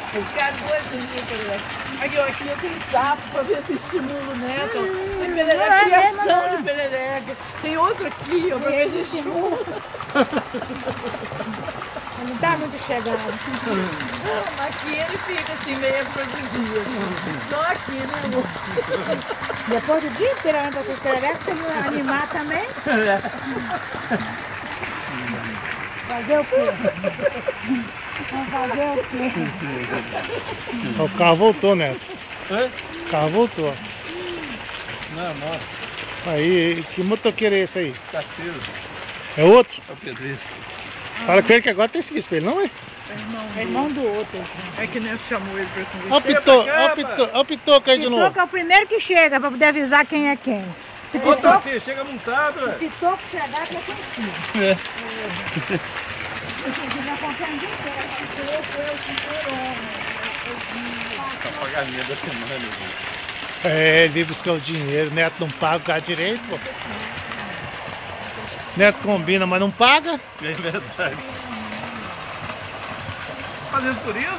Ficar doido. Aqui, ó, aqui eu tenho sapo pra ver se estimula o neto. Tem perereca, criação de perereca. Tem outro aqui, ó, pra ver se estimula. Não tá muito chegado. Aqui ele fica assim, meio afrodisíaco. Só aqui, né, amor? Depois do dia inteiro anda com perereca, você não animar também? Fazer o quê? Vamos fazer o quê? O carro voltou, Neto. Hã? O carro voltou. Não é moto. Aí, que motoqueiro é esse aí? Caceiro. É outro? É o pedreiro. Fala com ele que agora tem serviço pra ele, não é? É irmão do outro. É que o neto chamou ele pra conversar. Ó o pitoco aí de novo. Pitoco é o primeiro que chega pra poder avisar quem é quem. Se Outra Pitoco, filha, chega montado, velho. Pitoco chegar, que é conhecido. É. Você não consegue nem Pagamento da semana, velho. É, ele veio buscar o dinheiro, Neto não paga o cara direito, pô. Neto combina, mas não paga. É verdade. Fazendo turismo?